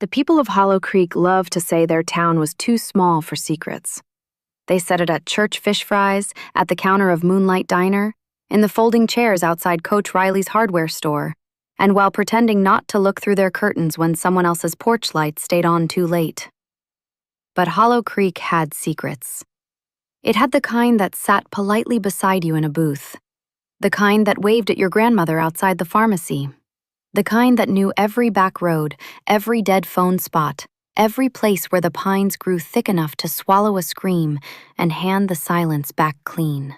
The people of Hollow Creek loved to say their town was too small for secrets. They said it at church fish fries, at the counter of Moonlight Diner, in the folding chairs outside Coach Riley's hardware store, and while pretending not to look through their curtains when someone else's porch light stayed on too late. But Hollow Creek had secrets. It had the kind that sat politely beside you in a booth, the kind that waved at your grandmother outside the pharmacy, the kind that knew every back road, every dead phone spot, every place where the pines grew thick enough to swallow a scream and hand the silence back clean.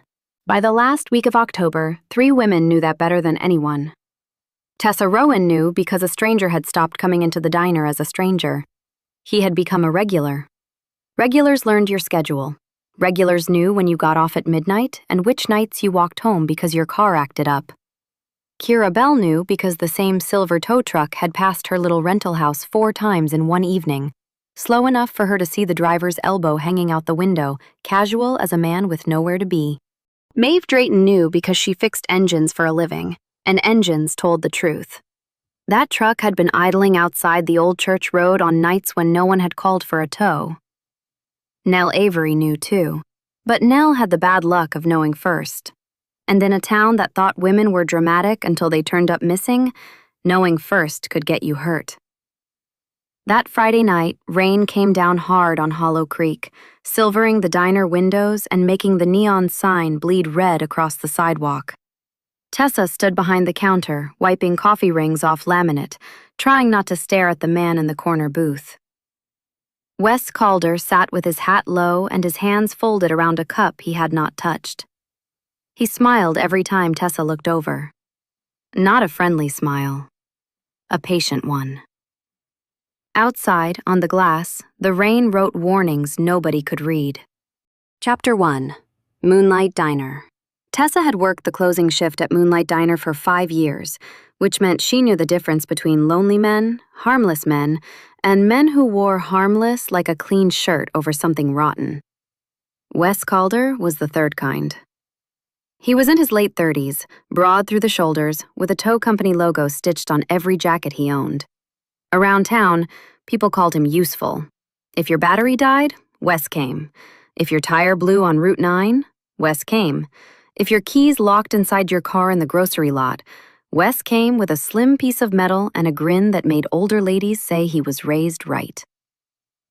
By the last week of October, 3 women knew that better than anyone. Tessa Rowan knew because a stranger had stopped coming into the diner as a stranger. He had become a regular. Regulars learned your schedule. Regulars knew when you got off at midnight and which nights you walked home because your car acted up. Kira Bell knew because the same silver tow truck had passed her little rental house 4 times in one evening, slow enough for her to see the driver's elbow hanging out the window, casual as a man with nowhere to be. Maeve Drayton knew because she fixed engines for a living, and engines told the truth. That truck had been idling outside the old church road on nights when no one had called for a tow. Nell Avery knew too, but Nell had the bad luck of knowing first. And in a town that thought women were dramatic until they turned up missing, knowing first could get you hurt. That Friday night, rain came down hard on Hollow Creek, silvering the diner windows and making the neon sign bleed red across the sidewalk. Tessa stood behind the counter, wiping coffee rings off laminate, trying not to stare at the man in the corner booth. Wes Calder sat with his hat low and his hands folded around a cup he had not touched. He smiled every time Tessa looked over. Not a friendly smile. A patient one. Outside, on the glass, the rain wrote warnings nobody could read. Chapter 1. Moonlight Diner. Tessa had worked the closing shift at Moonlight Diner for 5 years, which meant she knew the difference between lonely men, harmless men, and men who wore harmless like a clean shirt over something rotten. Wes Calder was the third kind. He was in his late 30s, broad through the shoulders, with a tow company logo stitched on every jacket he owned. Around town, people called him useful. If your battery died, Wes came. If your tire blew on Route 9, Wes came. If your keys locked inside your car in the grocery lot, Wes came with a slim piece of metal and a grin that made older ladies say he was raised right.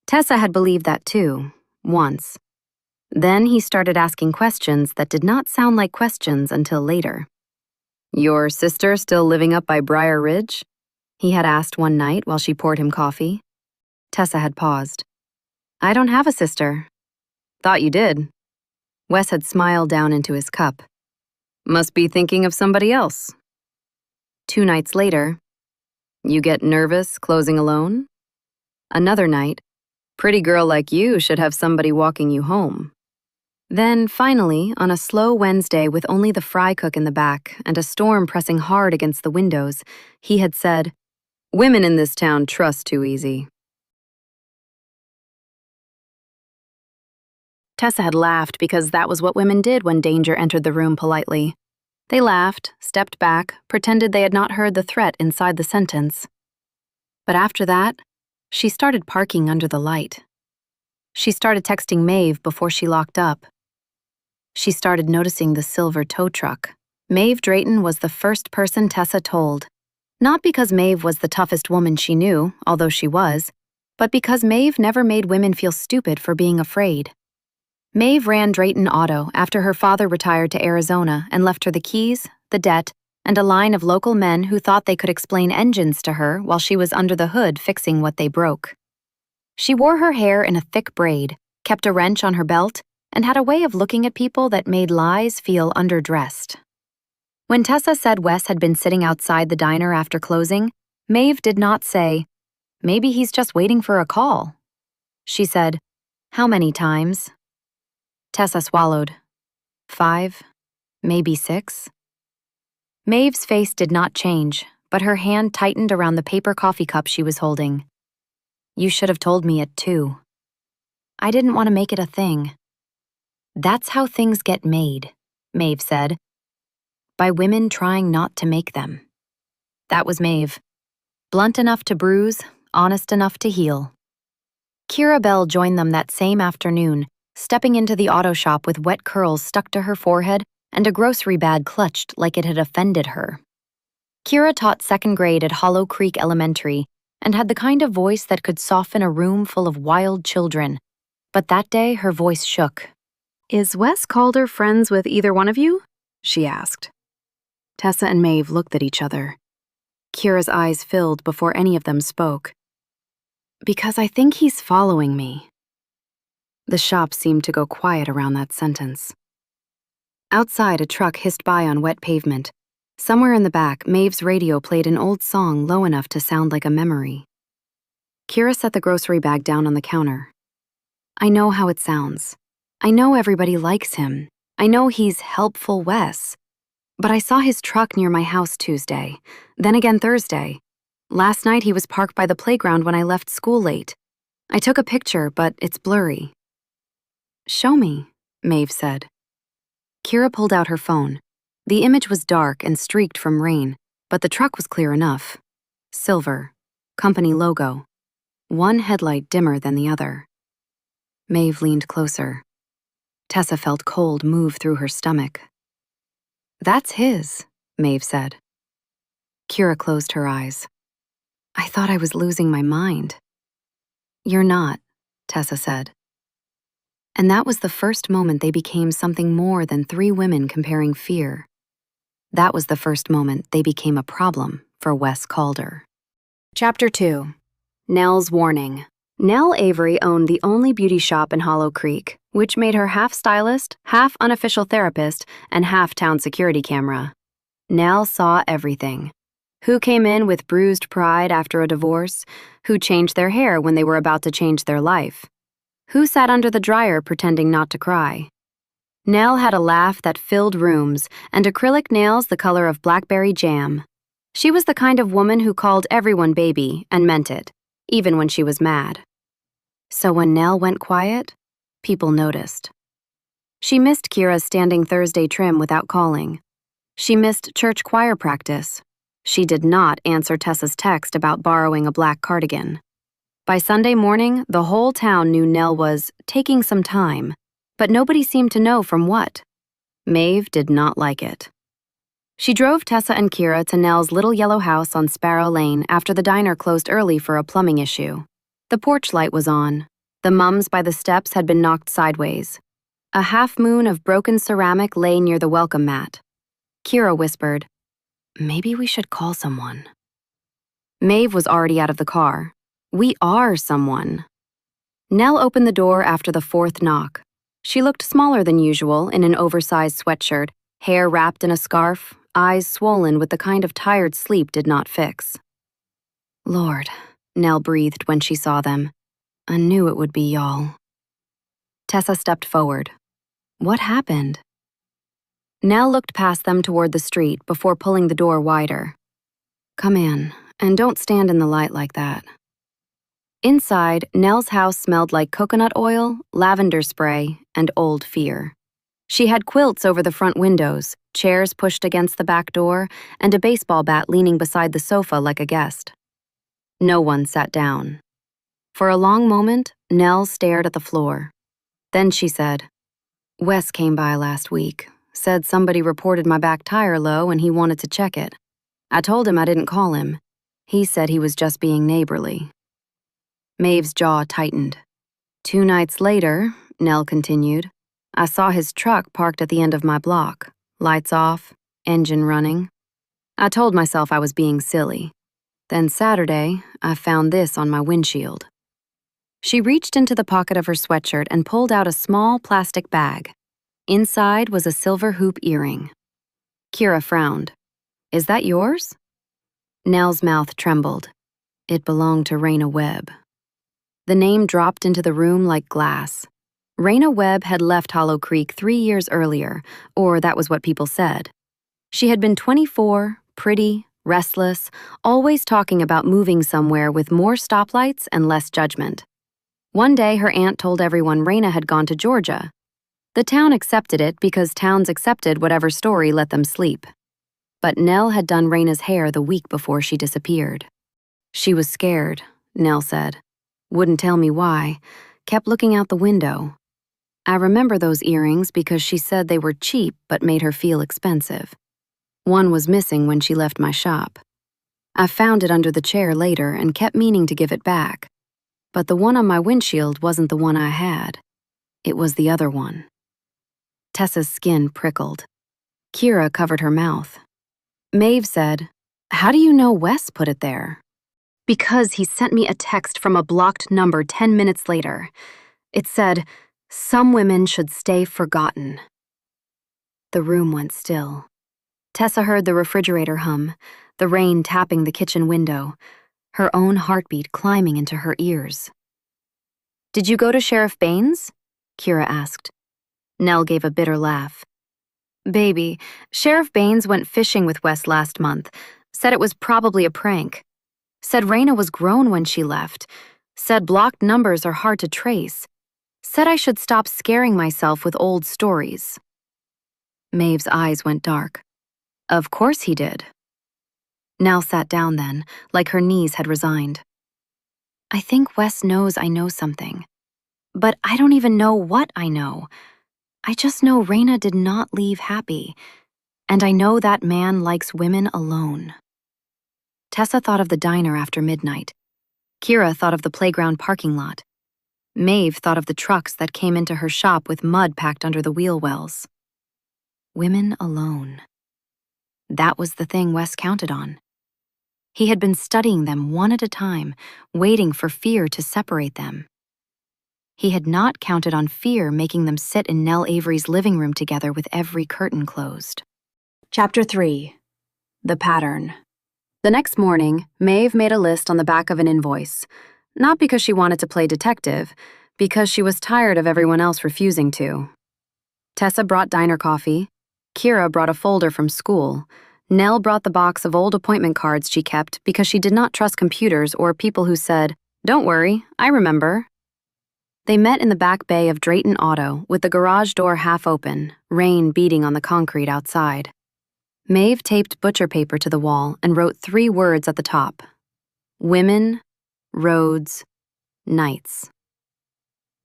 Tessa had believed that too, once. Then he started asking questions that did not sound like questions until later. "Your sister still living up by Briar Ridge?" he had asked one night while she poured him coffee. Tessa had paused. "I don't have a sister." "Thought you did." Wes had smiled down into his cup. "Must be thinking of somebody else." 2 nights later, "You get nervous closing alone?" Another night, "Pretty girl like you should have somebody walking you home." Then, finally, on a slow Wednesday with only the fry cook in the back and a storm pressing hard against the windows, he had said, "Women in this town trust too easy." Tessa had laughed because that was what women did when danger entered the room politely. They laughed, stepped back, pretended they had not heard the threat inside the sentence. But after that, she started parking under the light. She started texting Maeve before she locked up. She started noticing the silver tow truck. Maeve Drayton was the first person Tessa told. Not because Maeve was the toughest woman she knew, although she was, but because Maeve never made women feel stupid for being afraid. Maeve ran Drayton Auto after her father retired to Arizona and left her the keys, the debt, and a line of local men who thought they could explain engines to her while she was under the hood fixing what they broke. She wore her hair in a thick braid, kept a wrench on her belt, and had a way of looking at people that made lies feel underdressed. When Tessa said Wes had been sitting outside the diner after closing, Maeve did not say, "Maybe he's just waiting for a call." She said, "How many times?" Tessa swallowed. 5, maybe 6. Maeve's face did not change, but her hand tightened around the paper coffee cup she was holding. "You should have told me at 2. I didn't want to make it a thing." "That's how things get made," Maeve said. "By women trying not to make them." That was Maeve. Blunt enough to bruise, honest enough to heal. Kira Bell joined them that same afternoon, stepping into the auto shop with wet curls stuck to her forehead and a grocery bag clutched like it had offended her. Kira taught second grade at Hollow Creek Elementary and had the kind of voice that could soften a room full of wild children, but that day her voice shook. "Is Wes Calder friends with either one of you?" she asked. Tessa and Maeve looked at each other. Kira's eyes filled before any of them spoke. "Because I think he's following me." The shop seemed to go quiet around that sentence. Outside, a truck hissed by on wet pavement. Somewhere in the back, Maeve's radio played an old song low enough to sound like a memory. Kira set the grocery bag down on the counter. "I know how it sounds. I know everybody likes him. I know he's helpful Wes. But I saw his truck near my house Tuesday, then again Thursday. Last night he was parked by the playground when I left school late. I took a picture, but it's blurry." "Show me," Maeve said. Kira pulled out her phone. The image was dark and streaked from rain, but the truck was clear enough. Silver, company logo. One headlight dimmer than the other. Maeve leaned closer. Tessa felt cold move through her stomach. "That's his," Maeve said. Kira closed her eyes. "I thought I was losing my mind." "You're not," Tessa said. And that was the first moment they became something more than three women comparing fear. That was the first moment they became a problem for Wes Calder. Chapter 2. Nell's Warning. Nell Avery owned the only beauty shop in Hollow Creek, which made her half stylist, half unofficial therapist, and half town security camera. Nell saw everything. Who came in with bruised pride after a divorce? Who changed their hair when they were about to change their life? Who sat under the dryer pretending not to cry? Nell had a laugh that filled rooms and acrylic nails the color of blackberry jam. She was the kind of woman who called everyone baby and meant it, even when she was mad. So when Nell went quiet, people noticed. She missed Kira's standing Thursday trim without calling. She missed church choir practice. She did not answer Tessa's text about borrowing a black cardigan. By Sunday morning, the whole town knew Nell was taking some time, but nobody seemed to know from what. Maeve did not like it. She drove Tessa and Kira to Nell's little yellow house on Sparrow Lane after the diner closed early for a plumbing issue. The porch light was on. The mums by the steps had been knocked sideways. A half moon of broken ceramic lay near the welcome mat. Kira whispered, "Maybe we should call someone." Maeve was already out of the car. "We are someone." Nell opened the door after the fourth knock. She looked smaller than usual in an oversized sweatshirt, hair wrapped in a scarf, eyes swollen with the kind of tired sleep did not fix. "Lord," Nell breathed when she saw them. "I knew it would be y'all." Tessa stepped forward. "What happened?" Nell looked past them toward the street before pulling the door wider. "Come in, and don't stand in the light like that." Inside, Nell's house smelled like coconut oil, lavender spray, and old fear. She had quilts over the front windows, chairs pushed against the back door, and a baseball bat leaning beside the sofa like a guest. No one sat down. For a long moment, Nell stared at the floor. Then she said, "Wes came by last week, said somebody reported my back tire low and he wanted to check it. I told him I didn't call him. He said he was just being neighborly." Maeve's jaw tightened. 2 nights later, Nell continued, I saw his truck parked at the end of my block, lights off, engine running. I told myself I was being silly. Then Saturday, I found this on my windshield." She reached into the pocket of her sweatshirt and pulled out a small plastic bag. Inside was a silver hoop earring. Kira frowned. "Is that yours?" Nell's mouth trembled. It belonged to Raina Webb. The name dropped into the room like glass. Raina Webb had left Hollow Creek 3 years earlier, or that was what people said. She had been 24, pretty, restless, always talking about moving somewhere with more stoplights and less judgment. One day her aunt told everyone Raina had gone to Georgia. The town accepted it because towns accepted whatever story let them sleep. But Nell had done Raina's hair the week before she disappeared. She was scared, Nell said. Wouldn't tell me why. Kept looking out the window. I remember those earrings because she said they were cheap but made her feel expensive. One was missing when she left my shop. I found it under the chair later and kept meaning to give it back. But the one on my windshield wasn't the one I had. It was the other one. Tessa's skin prickled. Kira covered her mouth. Maeve said, "How do you know Wes put it there?" "Because he sent me a text from a blocked number 10 minutes later. It said, 'Some women should stay forgotten.'" The room went still. Tessa heard the refrigerator hum, the rain tapping the kitchen window, her own heartbeat climbing into her ears. "Did you go to Sheriff Baines?" Kira asked. Nell gave a bitter laugh. "Baby, Sheriff Baines went fishing with Wes last month, said it was probably a prank. Said Raina was grown when she left. Said blocked numbers are hard to trace. Said I should stop scaring myself with old stories." Maeve's eyes went dark. Of course he did. Nell sat down then, like her knees had resigned. "I think Wes knows I know something. But I don't even know what I know. I just know Raina did not leave happy. And I know that man likes women alone." Tessa thought of the diner after midnight. Kira thought of the playground parking lot. Maeve thought of the trucks that came into her shop with mud packed under the wheel wells. Women alone. That was the thing Wes counted on. He had been studying them one at a time, waiting for fear to separate them. He had not counted on fear making them sit in Nell Avery's living room together with every curtain closed. Chapter 3. The Pattern. The next morning, Maeve made a list on the back of an invoice, not because she wanted to play detective, because she was tired of everyone else refusing to. Tessa brought diner coffee. Kira brought a folder from school. Nell brought the box of old appointment cards she kept because she did not trust computers or people who said, "Don't worry, I remember." They met in the back bay of Drayton Auto with the garage door half open, rain beating on the concrete outside. Maeve taped butcher paper to the wall and wrote 3 words at the top. Women, roads, nights.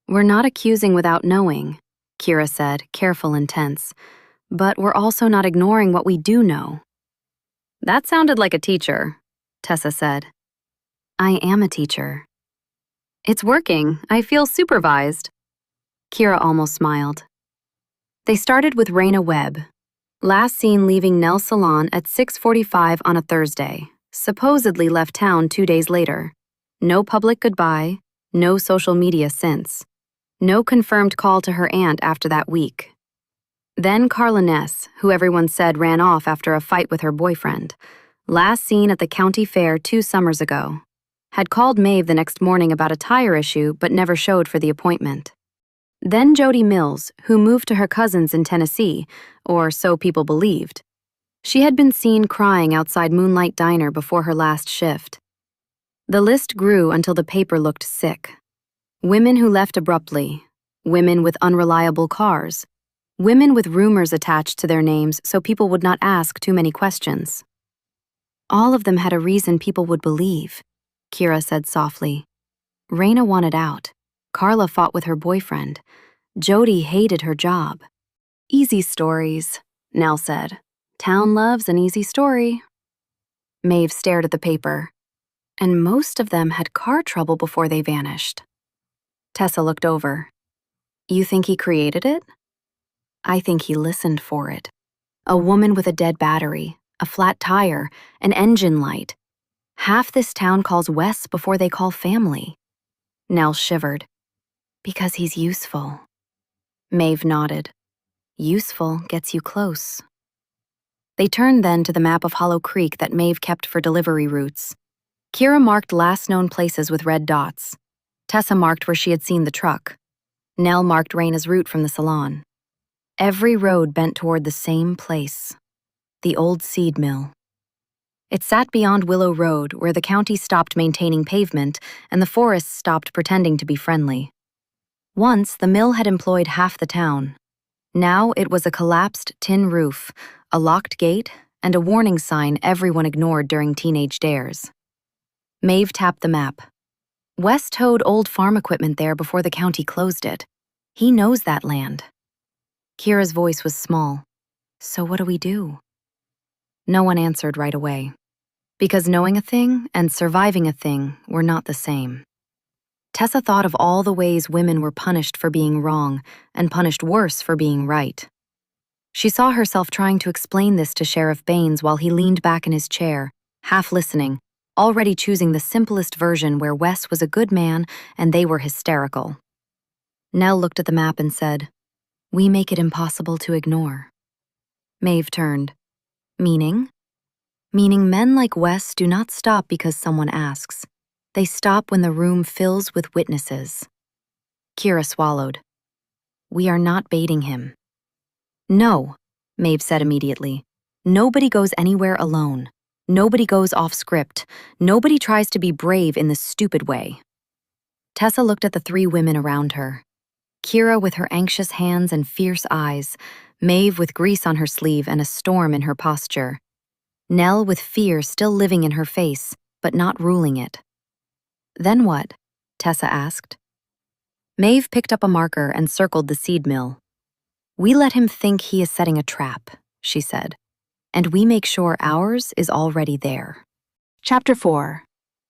"We're not accusing without knowing," Kira said, careful and tense. "But we're also not ignoring what we do know." "That sounded like a teacher," Tessa said. "I am a teacher." "It's working. I feel supervised." Kira almost smiled. They started with Raina Webb. Last seen leaving Nell's salon at 6:45 on a Thursday, supposedly left town 2 days later. No public goodbye, no social media since. No confirmed call to her aunt after that week. Then Carla Ness, who everyone said ran off after a fight with her boyfriend, last seen at the county fair 2 summers ago, had called Maeve the next morning about a tire issue but never showed for the appointment. Then Jody Mills, who moved to her cousins in Tennessee, or so people believed. She had been seen crying outside Moonlight Diner before her last shift. The list grew until the paper looked sick. Women who left abruptly, women with unreliable cars, women with rumors attached to their names so people would not ask too many questions. All of them had a reason people would believe, Kira said softly. Raina wanted out. Carla fought with her boyfriend. Jody hated her job. Easy stories, Nell said. Town loves an easy story. Maeve stared at the paper. And most of them had car trouble before they vanished. Tessa looked over. You think he created it? I think he listened for it. A woman with a dead battery, a flat tire, an engine light. Half this town calls Wes before they call family. Nell shivered. Because he's useful. Maeve nodded. Useful gets you close. They turned then to the map of Hollow Creek that Maeve kept for delivery routes. Kira marked last known places with red dots. Tessa marked where she had seen the truck. Nell marked Raina's route from the salon. Every road bent toward the same place. The old seed mill. It sat beyond Willow Road, where the county stopped maintaining pavement and the forests stopped pretending to be friendly. Once, the mill had employed half the town. Now it was a collapsed tin roof, a locked gate, and a warning sign everyone ignored during teenage dares. Maeve tapped the map. Wes towed old farm equipment there before the county closed it. He knows that land. Kira's voice was small. So what do we do? No one answered right away. Because knowing a thing and surviving a thing were not the same. Tessa thought of all the ways women were punished for being wrong and punished worse for being right. She saw herself trying to explain this to Sheriff Baines while he leaned back in his chair, half listening, already choosing the simplest version where Wes was a good man and they were hysterical. Nell looked at the map and said, "We make it impossible to ignore." Maeve turned. Meaning? Meaning men like Wes do not stop because someone asks. They stop when the room fills with witnesses. Kira swallowed. We are not baiting him. No, Maeve said immediately. Nobody goes anywhere alone. Nobody goes off script. Nobody tries to be brave in the stupid way. Tessa looked at the three women around her. Kira with her anxious hands and fierce eyes, Maeve with grease on her sleeve and a storm in her posture. Nell with fear still living in her face, but not ruling it. Then what? Tessa asked. Maeve picked up a marker and circled the seed mill. We let him think he is setting a trap, she said, and we make sure ours is already there. Chapter 4.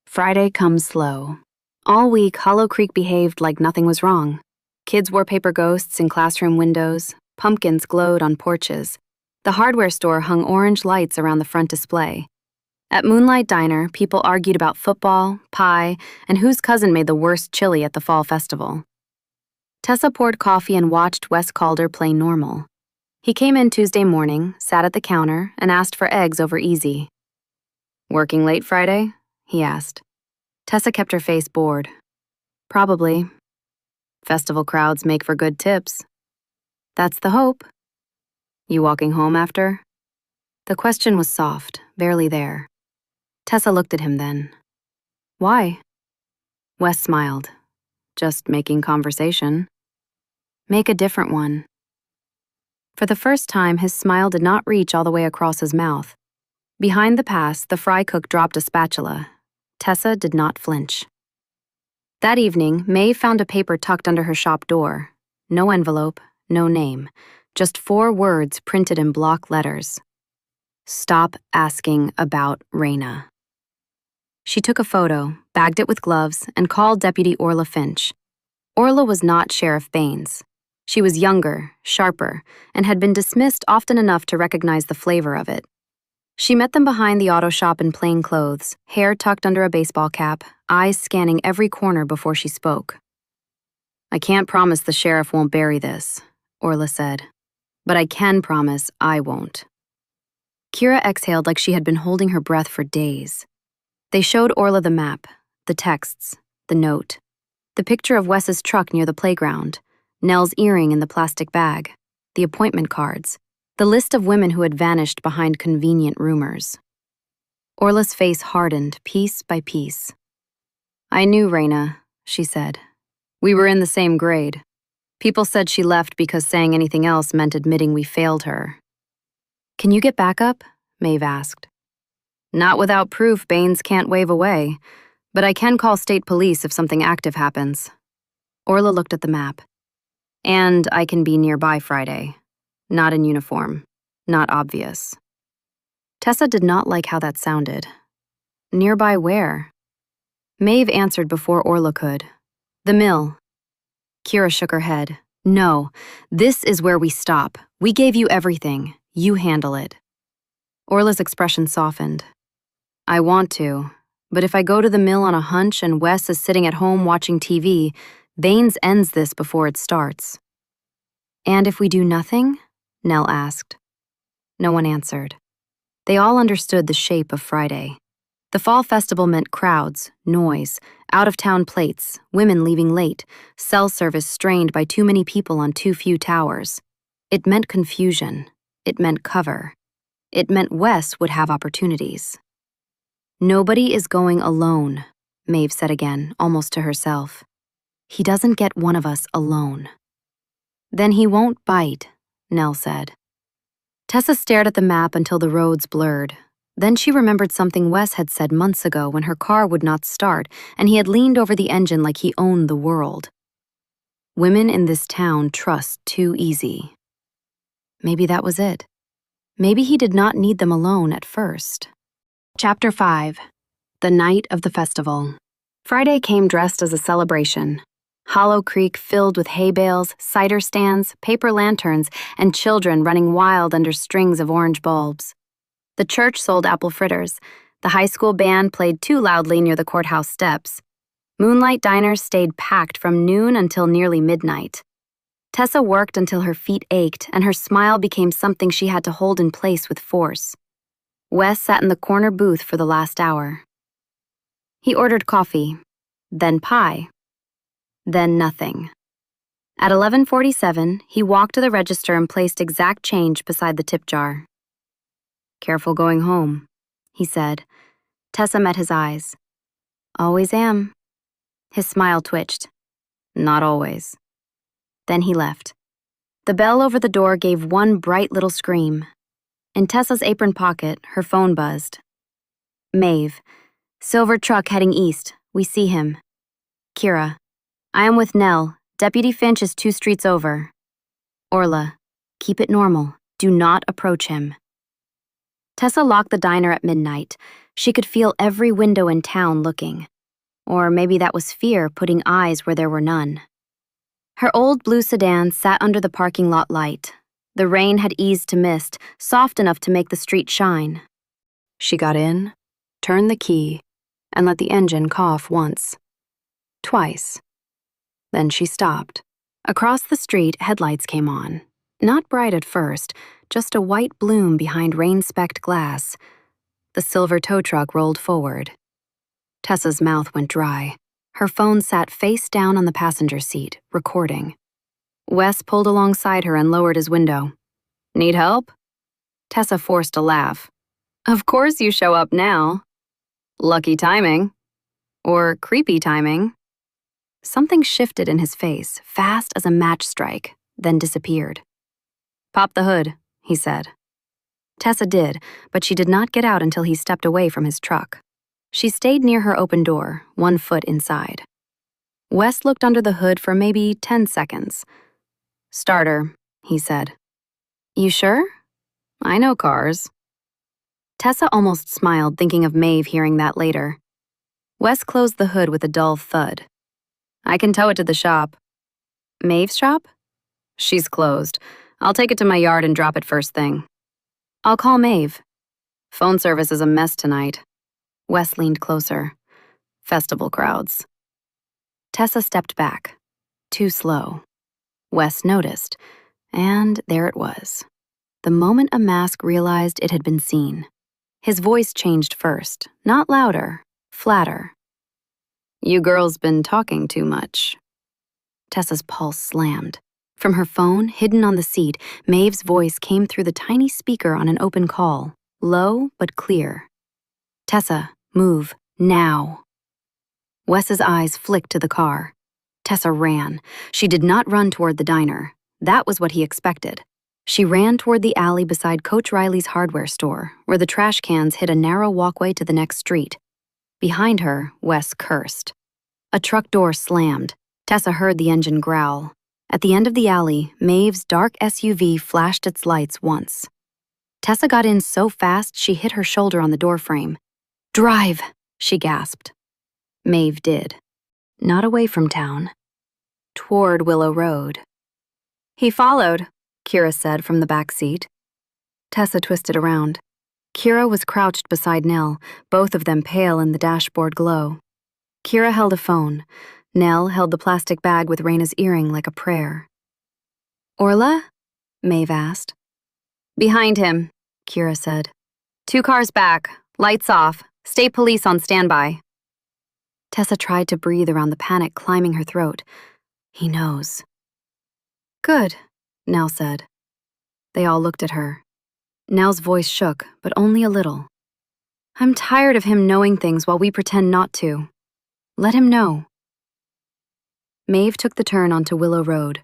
Friday comes slow. All week, Hollow Creek behaved like nothing was wrong. Kids wore paper ghosts in classroom windows, pumpkins glowed on porches. The hardware store hung orange lights around the front display. At Moonlight Diner, people argued about football, pie, and whose cousin made the worst chili at the fall festival. Tessa poured coffee and watched Wes Calder play normal. He came in Tuesday morning, sat at the counter, and asked for eggs over easy. Working late Friday? He asked. Tessa kept her face bored. Probably. Festival crowds make for good tips. That's the hope. You walking home after? The question was soft, barely there. Tessa looked at him then. Why? Wes smiled. Just making conversation. Make a different one. For the first time, his smile did not reach all the way across his mouth. Behind the pass, the fry cook dropped a spatula. Tessa did not flinch. That evening, Maeve found a paper tucked under her shop door. No envelope, no name. Just 4 words printed in block letters. Stop asking about Raina. She took a photo, bagged it with gloves, and called Deputy Orla Finch. Orla was not Sheriff Baines. She was younger, sharper, and had been dismissed often enough to recognize the flavor of it. She met them behind the auto shop in plain clothes, hair tucked under a baseball cap, eyes scanning every corner before she spoke. I can't promise the sheriff won't bury this, Orla said. But I can promise I won't. Kira exhaled like she had been holding her breath for days. They showed Orla the map, the texts, the note, the picture of Wes's truck near the playground, Nell's earring in the plastic bag, the appointment cards, the list of women who had vanished behind convenient rumors. Orla's face hardened piece by piece. I knew Raina, she said. We were in the same grade. People said she left because saying anything else meant admitting we failed her. Can you get backup? Maeve asked. Not without proof Baines can't wave away, but I can call state police if something active happens. Orla looked at the map. And I can be nearby Friday. Not in uniform. Not obvious. Tessa did not like how that sounded. Nearby where? Maeve answered before Orla could. The mill. Kira shook her head. No, this is where we stop. We gave you everything. You handle it. Orla's expression softened. I want to, but if I go to the mill on a hunch and Wes is sitting at home watching TV, Baines ends this before it starts. And if we do nothing? Nell asked. No one answered. They all understood the shape of Friday. The fall festival meant crowds, noise, out-of-town plates, women leaving late, cell service strained by too many people on too few towers. It meant confusion. It meant cover. It meant Wes would have opportunities. Nobody is going alone, Maeve said again, almost to herself. He doesn't get one of us alone. Then he won't bite, Nell said. Tessa stared at the map until the roads blurred. Then she remembered something Wes had said months ago when her car would not start and he had leaned over the engine like he owned the world. Women in this town trust too easy. Maybe that was it. Maybe he did not need them alone at first. Chapter 5. The Night of the Festival. Friday came dressed as a celebration. Hollow Creek filled with hay bales, cider stands, paper lanterns, and children running wild under strings of orange bulbs. The church sold apple fritters. The high school band played too loudly near the courthouse steps. Moonlight Diner stayed packed from noon until nearly midnight. Tessa worked until her feet ached and her smile became something she had to hold in place with force. Wes sat in the corner booth for the last hour. He ordered coffee, then pie, then nothing. At 11:47, he walked to the register and placed exact change beside the tip jar. "Careful going home," he said. Tessa met his eyes. "Always am." His smile twitched. "Not always." Then he left. The bell over the door gave one bright little scream. In Tessa's apron pocket, her phone buzzed. "Maeve. Silver truck heading east. We see him. Kira. I am with Nell. Deputy Finch is 2 streets over. Orla. Keep it normal. Do not approach him." Tessa locked the diner at midnight. She could feel every window in town looking. Or maybe that was fear putting eyes where there were none. Her old blue sedan sat under the parking lot light. The rain had eased to mist, soft enough to make the street shine. She got in, turned the key, and let the engine cough once. Twice. Then she stopped. Across the street, headlights came on. Not bright at first, just a white bloom behind rain-specked glass. The silver tow truck rolled forward. Tessa's mouth went dry. Her phone sat face down on the passenger seat, recording. Wes pulled alongside her and lowered his window. "Need help?" Tessa forced a laugh. "Of course you show up now. Lucky timing. Or creepy timing." Something shifted in his face, fast as a match strike, then disappeared. "Pop the hood," he said. Tessa did, but she did not get out until he stepped away from his truck. She stayed near her open door, 1 foot inside. Wes looked under the hood for maybe 10 seconds. "Starter," he said. "You sure? I know cars." Tessa almost smiled, thinking of Maeve hearing that later. Wes closed the hood with a dull thud. "I can tow it to the shop." "Maeve's shop?" "She's closed. I'll take it to my yard and drop it first thing." "I'll call Maeve." "Phone service is a mess tonight." Wes leaned closer. "Festival crowds." Tessa stepped back. Too slow. Wes noticed, and there it was. The moment a mask realized it had been seen. His voice changed first, not louder, flatter. "You girls been talking too much." Tessa's pulse slammed. From her phone, hidden on the seat, Maeve's voice came through the tiny speaker on an open call, low but clear. "Tessa, move, now." Wes's eyes flicked to the car. Tessa ran. She did not run toward the diner. That was what he expected. She ran toward the alley beside Coach Riley's hardware store, where the trash cans hid a narrow walkway to the next street. Behind her, Wes cursed. A truck door slammed. Tessa heard the engine growl. At the end of the alley, Maeve's dark SUV flashed its lights once. Tessa got in so fast she hit her shoulder on the doorframe. "Drive!" she gasped. Maeve did. Not away from town. Toward Willow Road. "He followed," Kira said from the back seat. Tessa twisted around. Kira was crouched beside Nell, both of them pale in the dashboard glow. Kira held a phone. Nell held the plastic bag with Raina's earring like a prayer. "Orla?" Maeve asked. "Behind him," Kira said. "2 cars back. Lights off. State police on standby." Tessa tried to breathe around the panic climbing her throat. He knows. "Good," Nell said. They all looked at her. Nell's voice shook, but only a little. "I'm tired of him knowing things while we pretend not to. Let him know." Maeve took the turn onto Willow Road.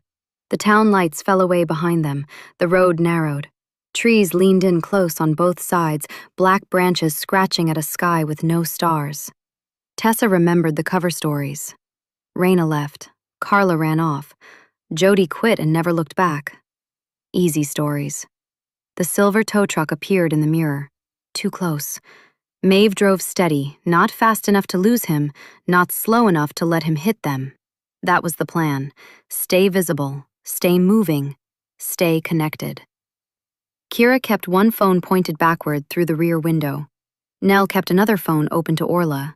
The town lights fell away behind them. The road narrowed. Trees leaned in close on both sides, black branches scratching at a sky with no stars. Tessa remembered the cover stories. Raina left. Carla ran off. Jody quit and never looked back. Easy stories. The silver tow truck appeared in the mirror. Too close. Maeve drove steady, not fast enough to lose him, not slow enough to let him hit them. That was the plan. Stay visible, stay moving, stay connected. Kira kept one phone pointed backward through the rear window. Nell kept another phone open to Orla.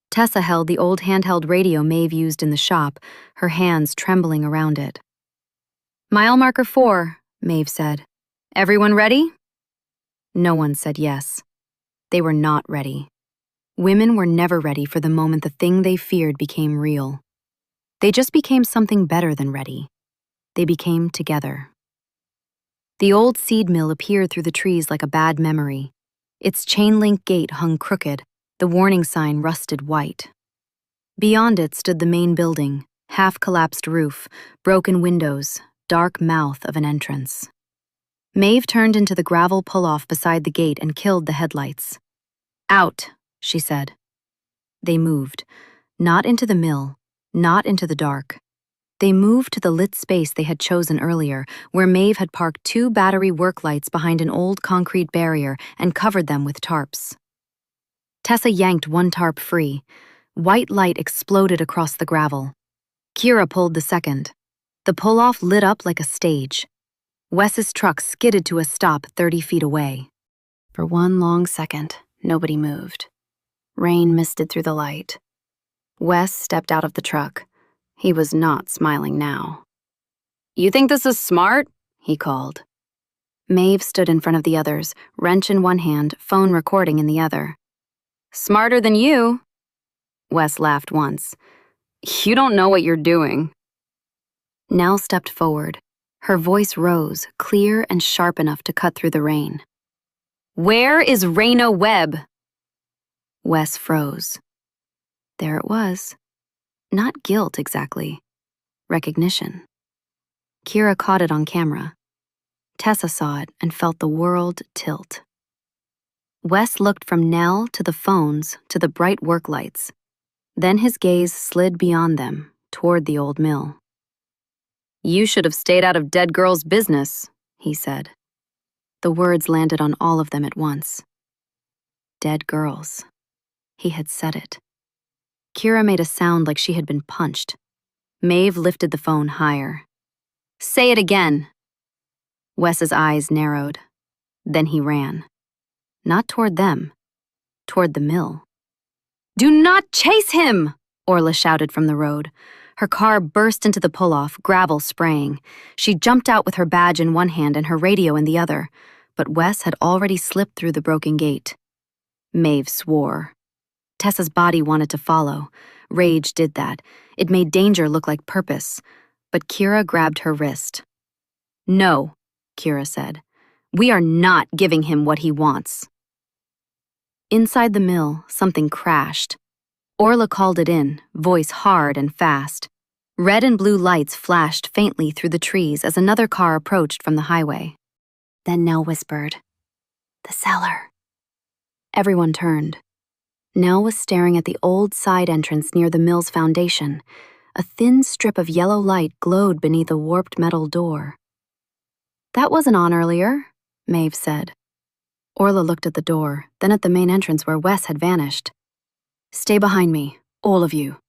Tessa held the old handheld radio Maeve used in the shop, her hands trembling around it. "Mile marker 4, Maeve said. "Everyone ready?" No one said yes. They were not ready. Women were never ready for the moment the thing they feared became real. They just became something better than ready. They became together. The old seed mill appeared through the trees like a bad memory. Its chain-link gate hung crooked, the warning sign rusted white. Beyond it stood the main building, half-collapsed roof, broken windows, dark mouth of an entrance. Maeve turned into the gravel pull-off beside the gate and killed the headlights. "Out," she said. They moved, not into the mill, not into the dark. They moved to the lit space they had chosen earlier, where Maeve had parked 2 battery work lights behind an old concrete barrier and covered them with tarps. Tessa yanked one tarp free. White light exploded across the gravel. Kira pulled the second. The pull-off lit up like a stage. Wes's truck skidded to a stop 30 feet away. For one long second, nobody moved. Rain misted through the light. Wes stepped out of the truck. He was not smiling now. "You think this is smart?" he called. Maeve stood in front of the others, wrench in one hand, phone recording in the other. "Smarter than you." Wes laughed once. "You don't know what you're doing." Nell stepped forward. Her voice rose, clear and sharp enough to cut through the rain. "Where is Raina Webb?" Wes froze. There it was. Not guilt, exactly. Recognition. Kira caught it on camera. Tessa saw it and felt the world tilt. Wes looked from Nell to the phones to the bright work lights. Then his gaze slid beyond them, toward the old mill. "You should have stayed out of dead girl's business," he said. The words landed on all of them at once. Dead girls. He had said it. Kira made a sound like she had been punched. Maeve lifted the phone higher. "Say it again." Wes's eyes narrowed. Then he ran. Not toward them. Toward the mill. "Do not chase him!" Orla shouted from the road. Her car burst into the pull-off, gravel spraying. She jumped out with her badge in one hand and her radio in the other, but Wes had already slipped through the broken gate. Maeve swore. Tessa's body wanted to follow. Rage did that. It made danger look like purpose. But Kira grabbed her wrist. "No," Kira said. "We are not giving him what he wants." Inside the mill, something crashed. Orla called it in, voice hard and fast. Red and blue lights flashed faintly through the trees as another car approached from the highway. Then Nell whispered, "The cellar." Everyone turned. Nell was staring at the old side entrance near the mill's foundation. A thin strip of yellow light glowed beneath a warped metal door. "That wasn't on earlier," Maeve said. Orla looked at the door, then at the main entrance where Wes had vanished. "Stay behind me, all of you."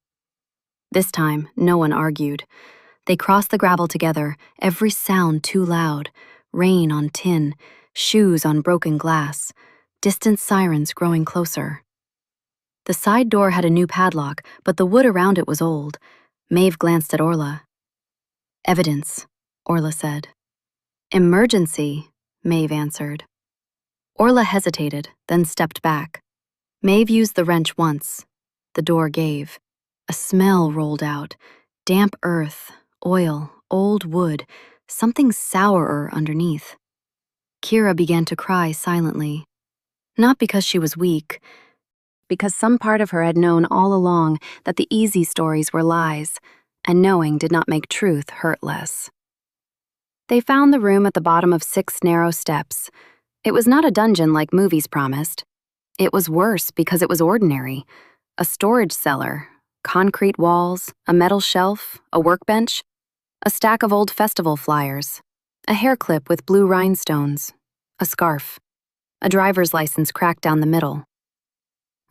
This time, no one argued. They crossed the gravel together, every sound too loud. Rain on tin, shoes on broken glass, distant sirens growing closer. The side door had a new padlock, but the wood around it was old. Maeve glanced at Orla. "Evidence," Orla said. "Emergency," Maeve answered. Orla hesitated, then stepped back. Maeve used the wrench once. The door gave. A smell rolled out. Damp earth, oil, old wood, something sourer underneath. Kira began to cry silently. Not because she was weak, because some part of her had known all along that the easy stories were lies, and knowing did not make truth hurt less. They found the room at the bottom of 6 narrow steps. It was not a dungeon like movies promised. It was worse because it was ordinary. A storage cellar, concrete walls, a metal shelf, a workbench, a stack of old festival flyers, a hair clip with blue rhinestones, a scarf, a driver's license cracked down the middle.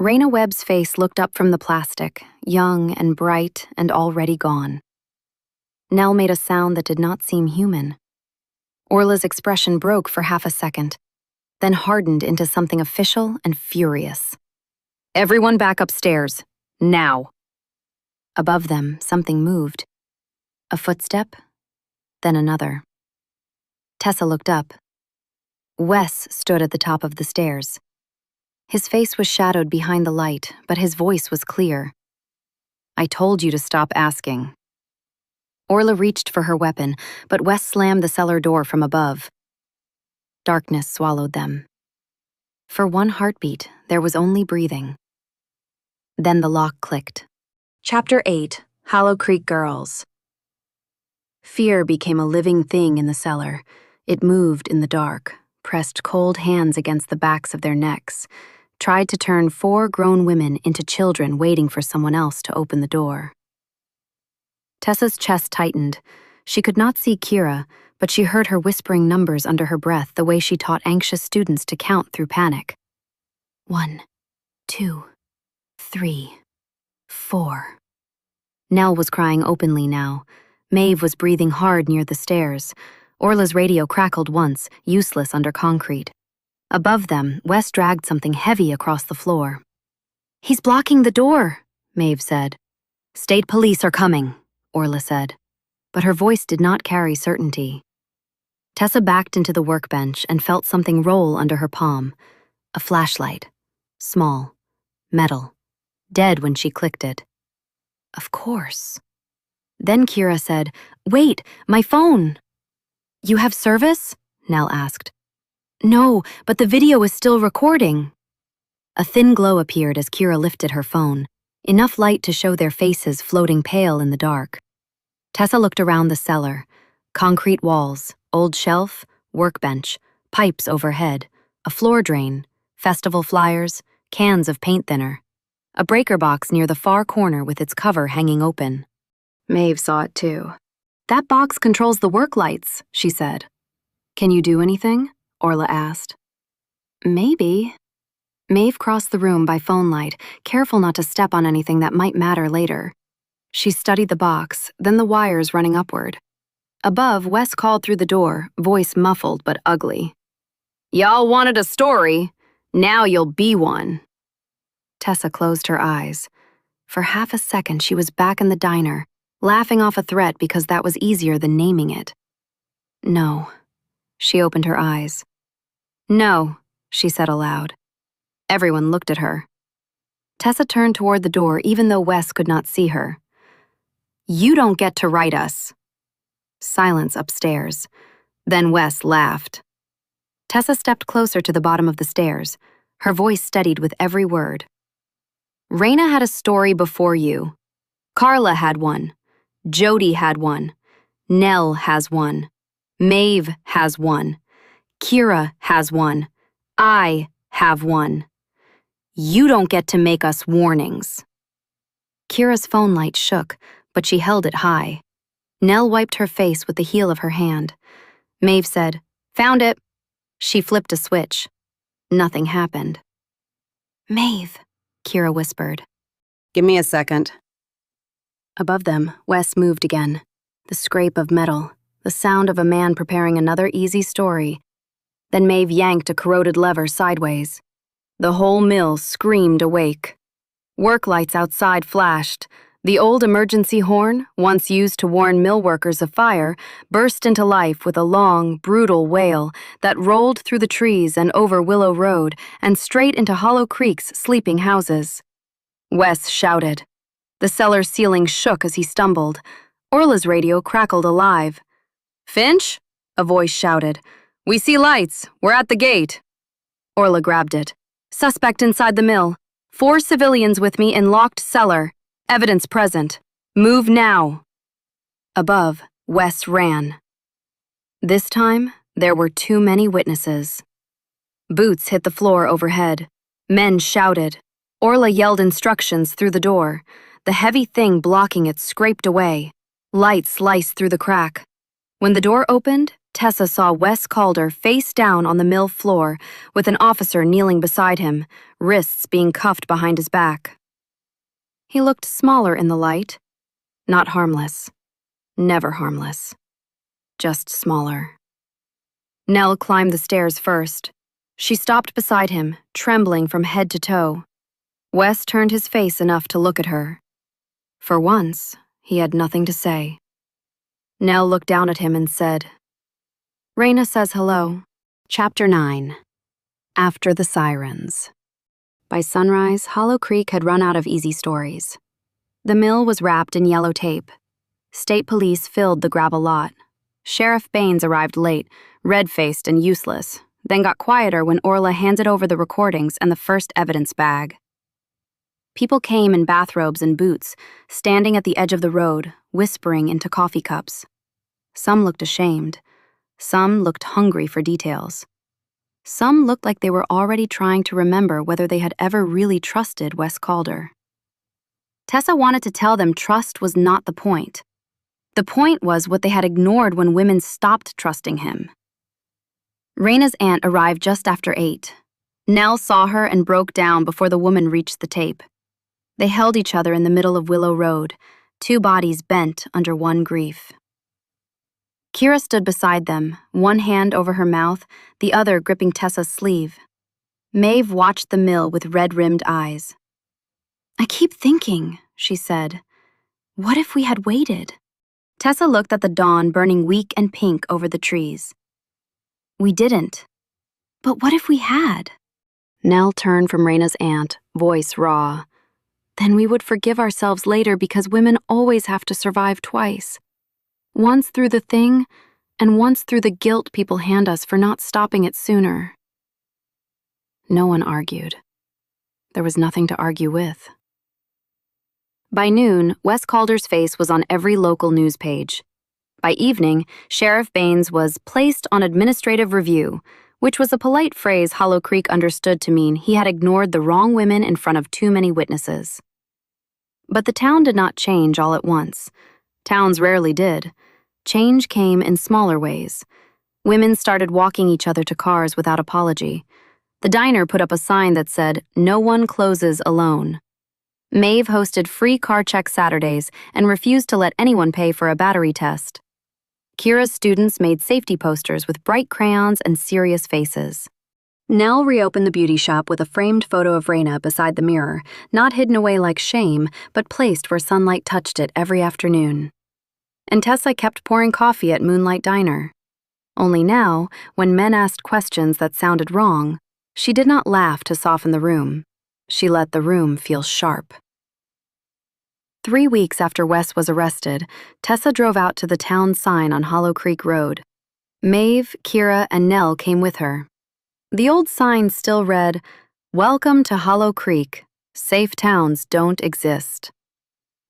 Raina Webb's face looked up from the plastic, young and bright and already gone. Nell made a sound that did not seem human. Orla's expression broke for half a second, then hardened into something official and furious. "Everyone back upstairs, now." Above them, something moved. A footstep, then another. Tessa looked up. Wes stood at the top of the stairs. His face was shadowed behind the light, but his voice was clear. "I told you to stop asking." Orla reached for her weapon, but Wes slammed the cellar door from above. Darkness swallowed them. For one heartbeat, there was only breathing. Then the lock clicked. Chapter 8, Hollow Creek Girls. Fear became a living thing in the cellar. It moved in the dark, pressed cold hands against the backs of their necks, tried to turn 4 grown women into children waiting for someone else to open the door. Tessa's chest tightened. She could not see Kira, but she heard her whispering numbers under her breath the way she taught anxious students to count through panic. 1, 2, 3, 4. Nell was crying openly now. Maeve was breathing hard near the stairs. Orla's radio crackled once, useless under concrete. Above them, Wes dragged something heavy across the floor. "He's blocking the door," Maeve said. "State police are coming," Orla said, but her voice did not carry certainty. Tessa backed into the workbench and felt something roll under her palm. A flashlight. Small. Metal. Dead when she clicked it. Of course. Then Kira said, "Wait, my phone." "You have service?" Nell asked. "No, but the video is still recording." A thin glow appeared as Kira lifted her phone, enough light to show their faces floating pale in the dark. Tessa looked around the cellar. Concrete walls, old shelf, workbench, pipes overhead, a floor drain, festival flyers, cans of paint thinner. A breaker box near the far corner with its cover hanging open. Maeve saw it too. "That box controls the work lights," she said. "Can you do anything?" Orla asked. "Maybe." Maeve crossed the room by phone light, careful not to step on anything that might matter later. She studied the box, then the wires running upward. Above, Wes called through the door, voice muffled but ugly. "Y'all wanted a story. Now you'll be one." Tessa closed her eyes. For half a second, she was back in the diner, laughing off a threat because that was easier than naming it. "No." She opened her eyes. "No," she said aloud. Everyone looked at her. Tessa turned toward the door even though Wes could not see her. "You don't get to write us." Silence upstairs. Then Wes laughed. Tessa stepped closer to the bottom of the stairs. Her voice steadied with every word. "Raina had a story before you. Carla had one. Jody had one. Nell has one. Maeve has one. Kira has one. I have one. You don't get to make us warnings." Kira's phone light shook, but she held it high. Nell wiped her face with the heel of her hand. Maeve said, "Found it." She flipped a switch. Nothing happened. "Maeve," Kira whispered. "Give me a second." Above them, Wes moved again. The scrape of metal, the sound of a man preparing another easy story. Then Maeve yanked a corroded lever sideways. The whole mill screamed awake. Work lights outside flashed. The old emergency horn, once used to warn mill workers of fire, burst into life with a long, brutal wail that rolled through the trees and over Willow Road and straight into Hollow Creek's sleeping houses. Wes shouted. The cellar ceiling shook as he stumbled. Orla's radio crackled alive. "Finch?" a voice shouted. "We see lights. We're at the gate." Orla grabbed it. "Suspect inside the mill. 4 civilians with me in locked cellar. Evidence present. Move now." Above, Wes ran. This time, there were too many witnesses. Boots hit the floor overhead. Men shouted. Orla yelled instructions through the door. The heavy thing blocking it scraped away. Light sliced through the crack. When the door opened, Tessa saw Wes Calder face down on the mill floor with an officer kneeling beside him, wrists being cuffed behind his back. He looked smaller in the light. Not harmless. Never harmless. Just smaller. Nell climbed the stairs first. She stopped beside him, trembling from head to toe. Wes turned his face enough to look at her. For once, he had nothing to say. Nell looked down at him and said, "Raina says hello." Chapter 9. After the Sirens. By sunrise, Hollow Creek had run out of easy stories. The mill was wrapped in yellow tape. State police filled the gravel lot. Sheriff Baines arrived late, red-faced and useless, then got quieter when Orla handed over the recordings and the first evidence bag. People came in bathrobes and boots, standing at the edge of the road, whispering into coffee cups. Some looked ashamed. Some looked hungry for details. Some looked like they were already trying to remember whether they had ever really trusted Wes Calder. Tessa wanted to tell them trust was not the point. The point was what they had ignored when women stopped trusting him. Raina's aunt arrived just after 8. Nell saw her and broke down before the woman reached the tape. They held each other in the middle of Willow Road, two bodies bent under one grief. Kira stood beside them, one hand over her mouth, the other gripping Tessa's sleeve. Maeve watched the mill with red-rimmed eyes. "I keep thinking," she said, "what if we had waited?" Tessa looked at the dawn burning weak and pink over the trees. "We didn't. But what if we had?" Nell turned from Raina's aunt, voice raw. "Then we would forgive ourselves later because women always have to survive twice. Once through the thing, and once through the guilt people hand us for not stopping it sooner." No one argued. There was nothing to argue with. By noon, Wes Calder's face was on every local news page. By evening, Sheriff Baines was placed on administrative review, which was a polite phrase Hollow Creek understood to mean he had ignored the wrong women in front of too many witnesses. But the town did not change all at once. Towns rarely did. Change came in smaller ways. Women started walking each other to cars without apology. The diner put up a sign that said, "No one closes alone." Maeve hosted free car check Saturdays and refused to let anyone pay for a battery test. Kira's students made safety posters with bright crayons and serious faces. Nell reopened the beauty shop with a framed photo of Raina beside the mirror, not hidden away like shame, but placed where sunlight touched it every afternoon. And Tessa kept pouring coffee at Moonlight Diner. Only now, when men asked questions that sounded wrong, she did not laugh to soften the room. She let the room feel sharp. 3 weeks after Wes was arrested, Tessa drove out to the town sign on Hollow Creek Road. Maeve, Kira, and Nell came with her. The old sign still read, "Welcome to Hollow Creek. Safe towns don't exist."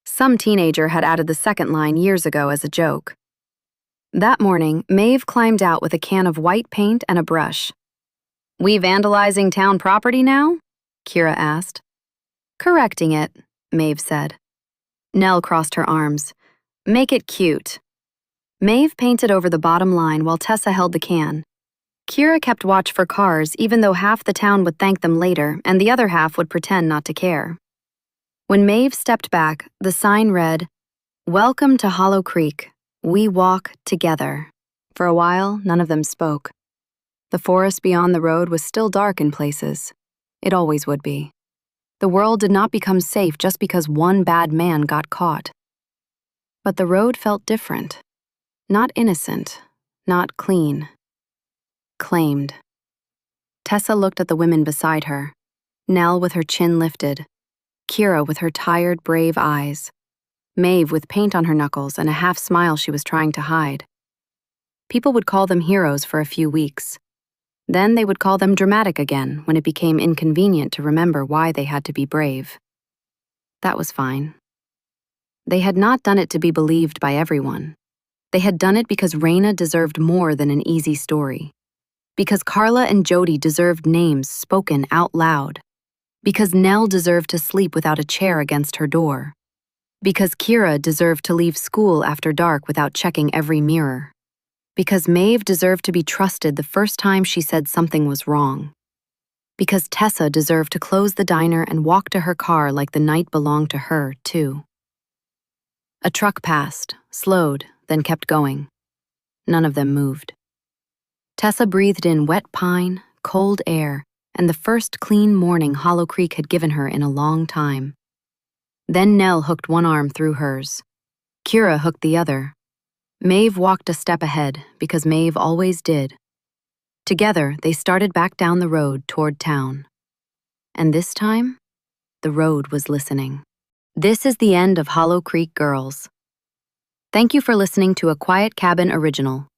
Some teenager had added the second line years ago as a joke. That morning, Maeve climbed out with a can of white paint and a brush. "We vandalizing town property now?" Kira asked. "Correcting it," Maeve said. Nell crossed her arms. "Make it cute." Maeve painted over the bottom line while Tessa held the can. Kira kept watch for cars even though half the town would thank them later and the other half would pretend not to care. When Maeve stepped back, the sign read, "Welcome to Hollow Creek. We walk together." For a while, none of them spoke. The forest beyond the road was still dark in places. It always would be. The world did not become safe just because one bad man got caught. But the road felt different. Not innocent, not clean. Claimed. Tessa looked at the women beside her. Nell with her chin lifted. Kira with her tired, brave eyes. Maeve with paint on her knuckles and a half smile she was trying to hide. People would call them heroes for a few weeks. Then they would call them dramatic again when it became inconvenient to remember why they had to be brave. That was fine. They had not done it to be believed by everyone. They had done it because Raina deserved more than an easy story. Because Carla and Jody deserved names spoken out loud. Because Nell deserved to sleep without a chair against her door. Because Kira deserved to leave school after dark without checking every mirror. Because Maeve deserved to be trusted the first time she said something was wrong. Because Tessa deserved to close the diner and walk to her car like the night belonged to her, too. A truck passed, slowed, then kept going. None of them moved. Tessa breathed in wet pine, cold air, and the first clean morning Hollow Creek had given her in a long time. Then Nell hooked one arm through hers. Kira hooked the other. Maeve walked a step ahead, because Maeve always did. Together, they started back down the road toward town. And this time, the road was listening. This is the end of Hollow Creek Girls. Thank you for listening to a Quiet Cabin original.